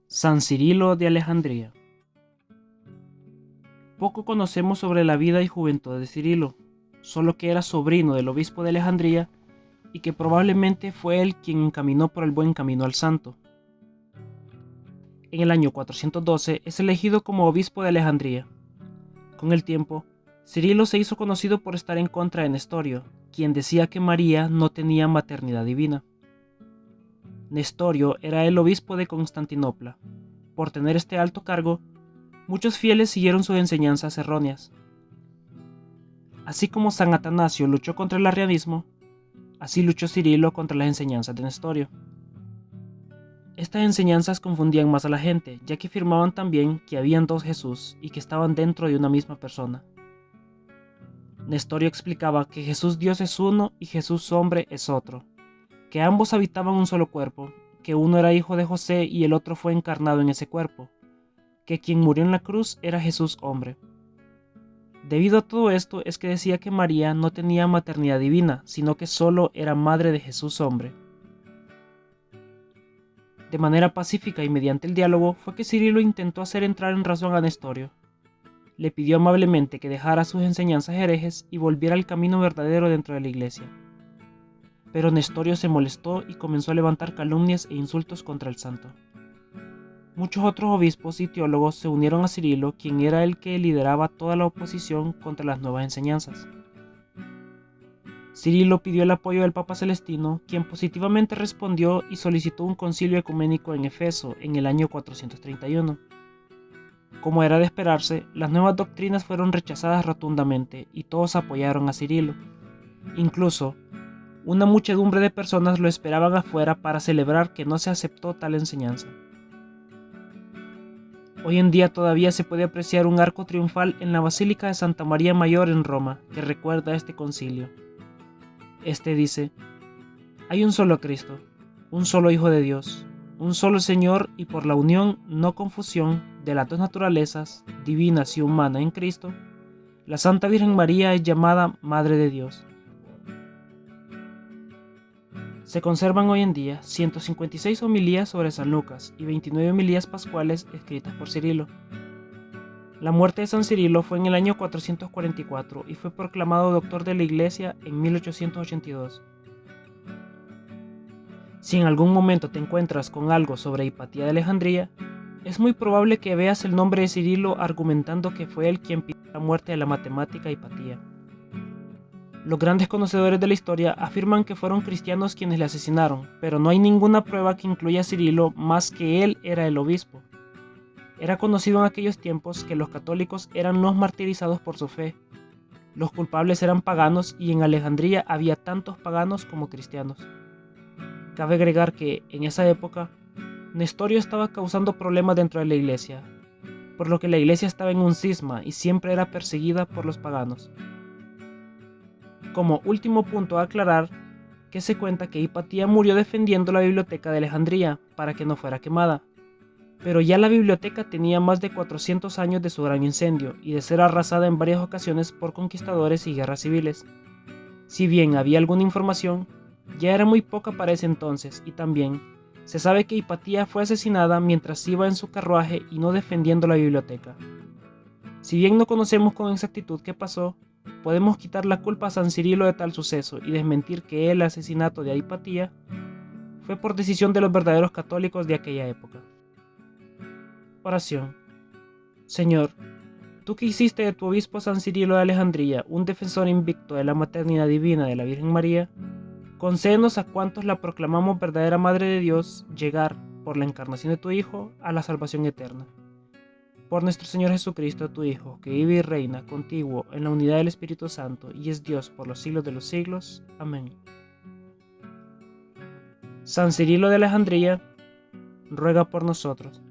San Cirilo de Alejandría. Poco conocemos sobre la vida y juventud de Cirilo, solo que era sobrino del obispo de Alejandría y que probablemente fue él quien encaminó por el buen camino al santo. En el año 412 es elegido como obispo de Alejandría. Con el tiempo, Cirilo se hizo conocido por estar en contra de Nestorio, quien decía que María no tenía maternidad divina. Nestorio era el obispo de Constantinopla. Por tener este alto cargo, muchos fieles siguieron sus enseñanzas erróneas. Así como San Atanasio luchó contra el arrianismo, así luchó Cirilo contra las enseñanzas de Nestorio. Estas enseñanzas confundían más a la gente, ya que afirmaban también que habían dos Jesús y que estaban dentro de una misma persona. Nestorio explicaba que Jesús Dios es uno y Jesús hombre es otro, que ambos habitaban un solo cuerpo, que uno era hijo de José y el otro fue encarnado en ese cuerpo, que quien murió en la cruz era Jesús hombre. Debido a todo esto es que decía que María no tenía maternidad divina, sino que solo era madre de Jesús hombre. De manera pacífica y mediante el diálogo fue que Cirilo intentó hacer entrar en razón a Nestorio. Le pidió amablemente que dejara sus enseñanzas herejes y volviera al camino verdadero dentro de la iglesia. Pero Nestorio se molestó y comenzó a levantar calumnias e insultos contra el santo. Muchos otros obispos y teólogos se unieron a Cirilo, quien era el que lideraba toda la oposición contra las nuevas enseñanzas. Cirilo pidió el apoyo del Papa Celestino, quien positivamente respondió y solicitó un concilio ecuménico en Efeso en el año 431. Como era de esperarse, las nuevas doctrinas fueron rechazadas rotundamente y todos apoyaron a Cirilo. Incluso, una muchedumbre de personas lo esperaban afuera para celebrar que no se aceptó tal enseñanza. Hoy en día todavía se puede apreciar un arco triunfal en la Basílica de Santa María Mayor en Roma, que recuerda este concilio. Este dice: hay un solo Cristo, un solo Hijo de Dios, un solo Señor, y por la unión, no confusión, de las dos naturalezas, divinas y humanas en Cristo, la Santa Virgen María es llamada Madre de Dios. Se conservan hoy en día 156 homilías sobre San Lucas y 29 homilías pascuales escritas por Cirilo. La muerte de San Cirilo fue en el año 444 y fue proclamado doctor de la Iglesia en 1882. Si en algún momento te encuentras con algo sobre Hipatía de Alejandría, es muy probable que veas el nombre de Cirilo argumentando que fue él quien pidió la muerte de la matemática Hipatía. Los grandes conocedores de la historia afirman que fueron cristianos quienes le asesinaron, pero no hay ninguna prueba que incluya a Cirilo más que él era el obispo. Era conocido en aquellos tiempos que los católicos eran los martirizados por su fe. Los culpables eran paganos y en Alejandría había tantos paganos como cristianos. Cabe agregar que, en esa época, Nestorio estaba causando problemas dentro de la iglesia, por lo que la iglesia estaba en un cisma y siempre era perseguida por los paganos. Como último punto a aclarar, que se cuenta que Hipatía murió defendiendo la biblioteca de Alejandría para que no fuera quemada, pero ya la biblioteca tenía más de 400 años de su gran incendio y de ser arrasada en varias ocasiones por conquistadores y guerras civiles. Si bien había alguna información, ya era muy poca para ese entonces, y también se sabe que Hipatía fue asesinada mientras iba en su carruaje y no defendiendo la biblioteca. Si bien no conocemos con exactitud qué pasó, podemos quitar la culpa a San Cirilo de tal suceso y desmentir que el asesinato de Hipatía fue por decisión de los verdaderos católicos de aquella época. Oración. Señor, tú que hiciste de tu obispo San Cirilo de Alejandría un defensor invicto de la maternidad divina de la Virgen María, concédenos a cuantos la proclamamos verdadera Madre de Dios llegar, por la encarnación de tu Hijo, a la salvación eterna. Por nuestro Señor Jesucristo, tu Hijo, que vive y reina contigo en la unidad del Espíritu Santo y es Dios por los siglos de los siglos. Amén. San Cirilo de Alejandría, ruega por nosotros.